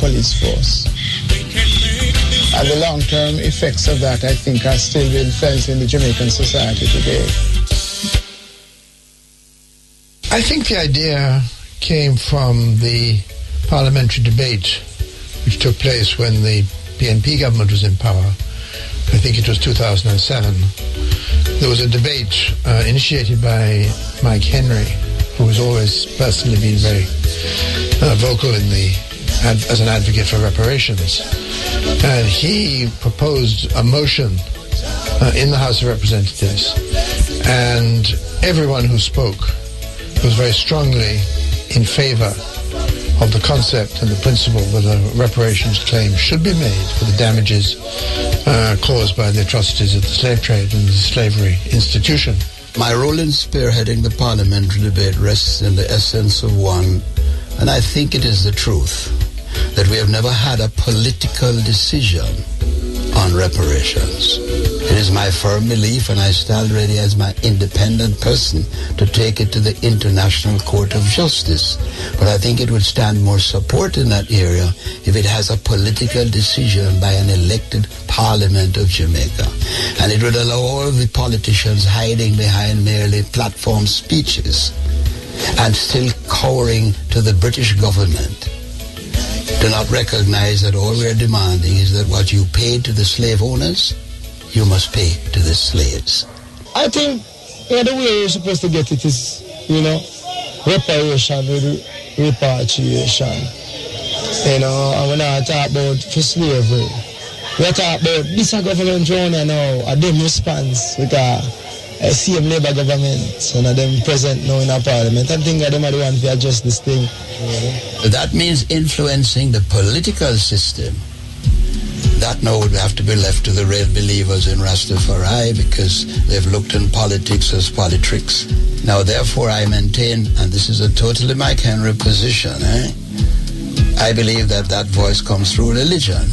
police force. And the long-term effects of that, I think, are still being felt in the Jamaican society today. I think the idea came from the parliamentary debate which took place when the PNP government was in power. I think it was 2007. There was a debate initiated by Mike Henry, who has always personally been very vocal as an advocate for reparations. And he proposed a motion in the House of Representatives, and everyone who spoke was very strongly in favor of the concept and the principle that a reparations claim should be made for the damages caused by the atrocities of the slave trade and the slavery institution. My role in spearheading the parliamentary debate rests in the essence of one, and I think it is the truth, that we have never had a political decision on reparations. It is my firm belief, and I stand ready as my independent person to take it to the International Court of Justice. But I think it would stand more support in that area if it has a political decision by an elected Parliament of Jamaica. And it would allow all the politicians hiding behind merely platform speeches and still cowering to the British government do not recognize that all we are demanding is that what you paid to the slave owners, you must pay to the slaves. I think the way you're supposed to get it is, reparation with repatriation. And when I talk about for slavery, we talk about this government now, a them response because same Labour government and them present now in our parliament. I think them are the one to adjust this thing. That means influencing the political system. That now would have to be left to the real believers in Rastafari because they've looked in politics as politricks. Now, therefore, I maintain, and this is a totally Mike Henry position, I believe that voice comes through religion.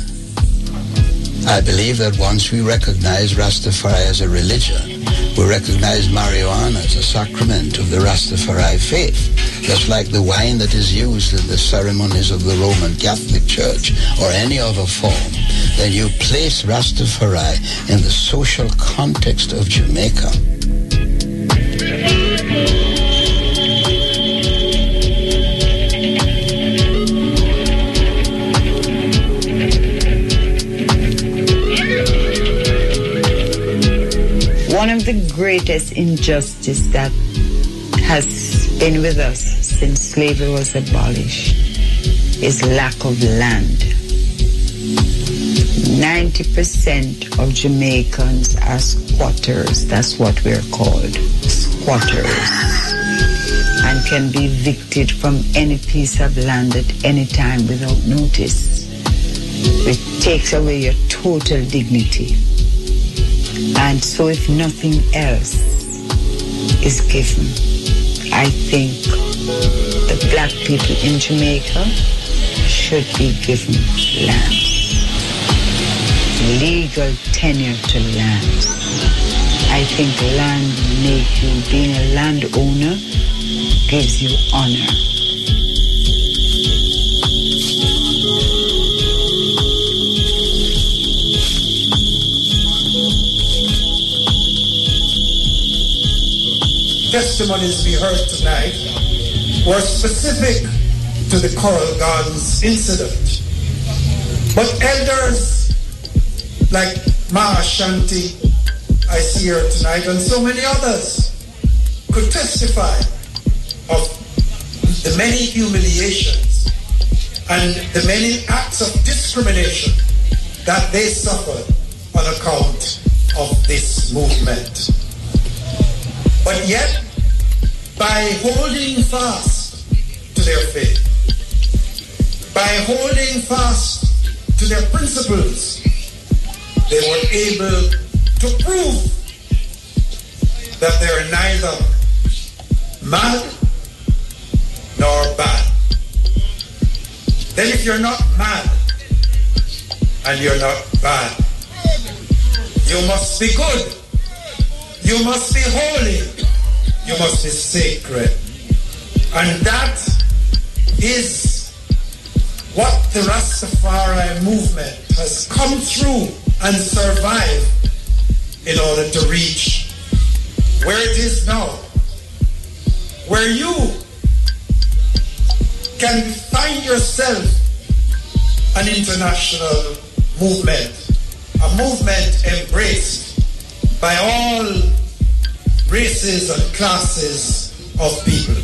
I believe that once we recognize Rastafari as a religion, we recognize marijuana as a sacrament of the Rastafari faith, just like the wine that is used in the ceremonies of the Roman Catholic Church or any other form. Then you place Rastafari in the social context of Jamaica. One of the greatest injustice that has been with us since slavery was abolished is lack of land. 90% of Jamaicans are squatters. That's what we're called, squatters, and can be evicted from any piece of land at any time without notice. It takes away your total dignity. And so if nothing else is given, I think the black people in Jamaica should be given land. Legal tenure to land. I think land makes you, being a landowner, gives you honor. Testimonies we heard tonight were specific to the Coral Gardens incident. But elders like Ma Ashanti, I see here tonight, and so many others could testify of the many humiliations and the many acts of discrimination that they suffered on account of this movement. But yet, by holding fast to their faith, by holding fast to their principles, they were able to prove that they're neither mad nor bad. Then if you're not mad and you're not bad, you must be good. You must be holy. You must be sacred. And that is what the Rastafari movement has come through and survived in order to reach where it is now, where you can find yourself an international movement, a movement embraced by all races and classes of people.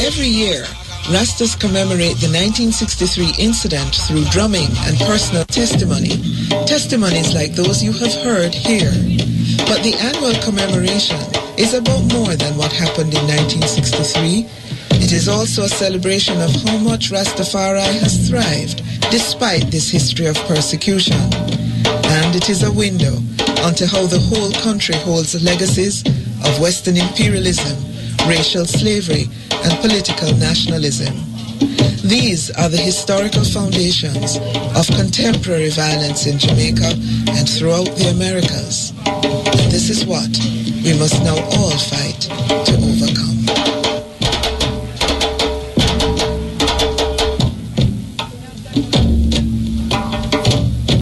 Every year, Rastas commemorate the 1963 incident through drumming and personal testimony. Testimonies like those you have heard here. But the annual commemoration is about more than what happened in 1963. It is also a celebration of how much Rastafari has thrived despite this history of persecution. And it is a window onto how the whole country holds the legacies of Western imperialism, racial slavery, and political nationalism. These are the historical foundations of contemporary violence in Jamaica and throughout the Americas. And this is what we must now all fight to overcome.